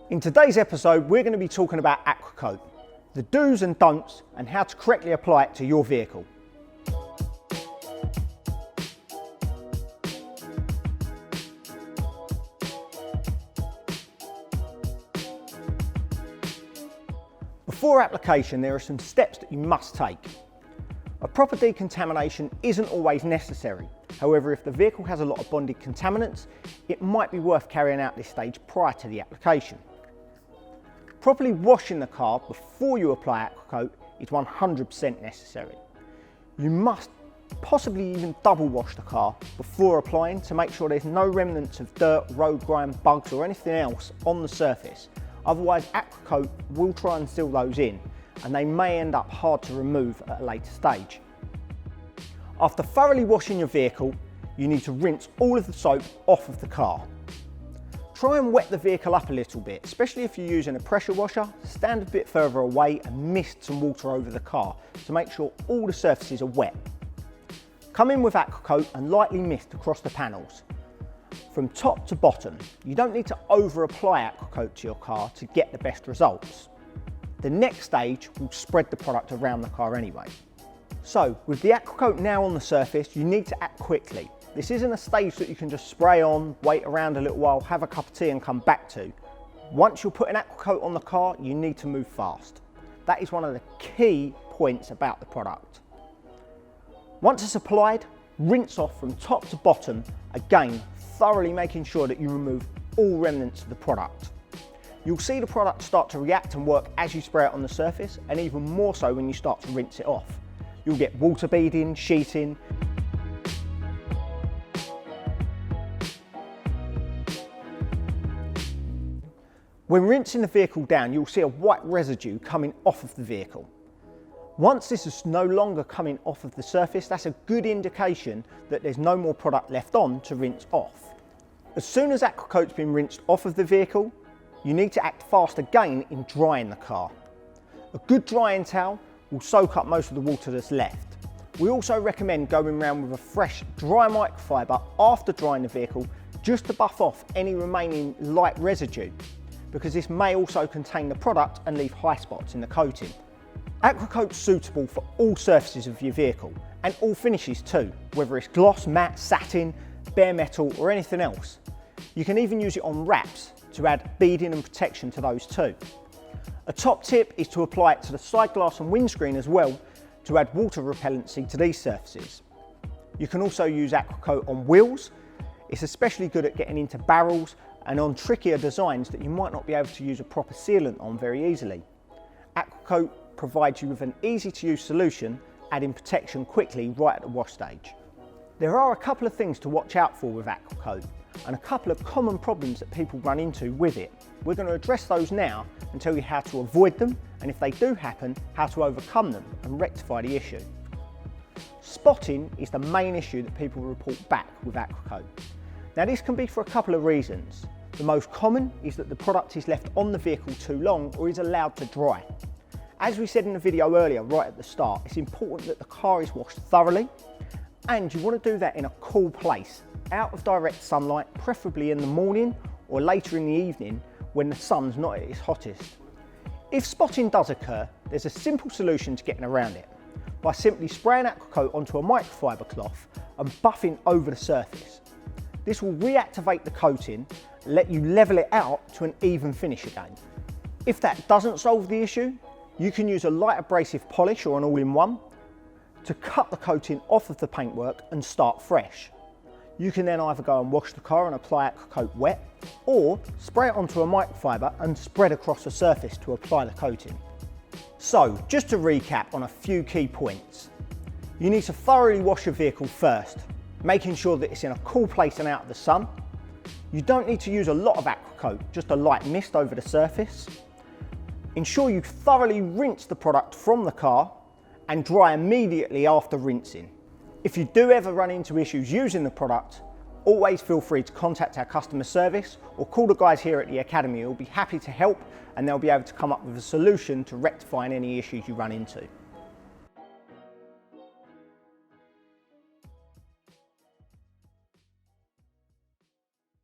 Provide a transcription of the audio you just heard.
In today's episode, we're going to be talking about Aqua Coat, the do's and don'ts and how to correctly apply it to your vehicle. Before application, there are some steps that you must take. A proper decontamination isn't always necessary. However, if the vehicle has a lot of bonded contaminants, it might be worth carrying out this stage prior to the application. Properly washing the car before you apply Aqua Coat is 100% necessary. You must possibly even double wash the car before applying to make sure there's no remnants of dirt, road grime, bugs or anything else on the surface. Otherwise, Aqua Coat will try and seal those in and they may end up hard to remove at a later stage. After thoroughly washing your vehicle, you need to rinse all of the soap off of the car. Try and wet the vehicle up a little bit, especially if you're using a pressure washer. Stand a bit further away and mist some water over the car to make sure all the surfaces are wet. Come in with Aqua Coat and lightly mist across the panels. From top to bottom, you don't need to over apply Aqua Coat to your car to get the best results. The next stage will spread the product around the car anyway. So with the Aqua Coat now on the surface, you need to act quickly. This isn't a stage that you can just spray on, wait around a little while, have a cup of tea and come back to. Once you're putting Aqua Coat on the car, you need to move fast. That is one of the key points about the product. Once it's applied, rinse off from top to bottom, again, thoroughly making sure that you remove all remnants of the product. You'll see the product start to react and work as you spray it on the surface, and even more so when you start to rinse it off. You'll get water beading, sheeting. When rinsing the vehicle down, you'll see a white residue coming off of the vehicle. Once this is no longer coming off of the surface, that's a good indication that there's no more product left on to rinse off. As soon as Aqua Coat's been rinsed off of the vehicle, you need to act fast again in drying the car. A good drying towel will soak up most of the water that's left. We also recommend going around with a fresh dry microfiber after drying the vehicle just to buff off any remaining light residue, because this may also contain the product and leave high spots in the coating. Aqua Coat's suitable for all surfaces of your vehicle and all finishes too, whether it's gloss, matte, satin, bare metal or anything else. You can even use it on wraps to add beading and protection to those too. A top tip is to apply it to the side glass and windscreen as well to add water repellency to these surfaces. You can also use Aqua Coat on wheels. It's especially good at getting into barrels and on trickier designs that you might not be able to use a proper sealant on very easily. Aqua Coat provides you with an easy to use solution, adding protection quickly right at the wash stage. There are a couple of things to watch out for with Aqua Coat and a couple of common problems that people run into with it. We're going to address those now and tell you how to avoid them, and if they do happen, how to overcome them and rectify the issue. Spotting is the main issue that people report back with Aqua Coat. Now this can be for a couple of reasons. The most common is that the product is left on the vehicle too long or is allowed to dry. As we said in the video earlier, right at the start, it's important that the car is washed thoroughly, and you want to do that in a cool place, out of direct sunlight, preferably in the morning or later in the evening when the sun's not at its hottest. If spotting does occur, there's a simple solution to getting around it, by simply spraying Aqua Coat onto a microfiber cloth and buffing over the surface. This will reactivate the coating, let you level it out to an even finish again. If that doesn't solve the issue, you can use a light abrasive polish or an all-in-one to cut the coating off of the paintwork and start fresh. You can then either go and wash the car and apply Aqua Coat wet, or spray it onto a microfiber and spread across the surface to apply the coating. So, just to recap on a few key points. You need to thoroughly wash your vehicle first, making sure that it's in a cool place and out of the sun. You don't need to use a lot of Aqua Coat, just a light mist over the surface. Ensure you thoroughly rinse the product from the car and dry immediately after rinsing. If you do ever run into issues using the product, always feel free to contact our customer service or call the guys here at the Academy who will be happy to help, and they'll be able to come up with a solution to rectifying any issues you run into.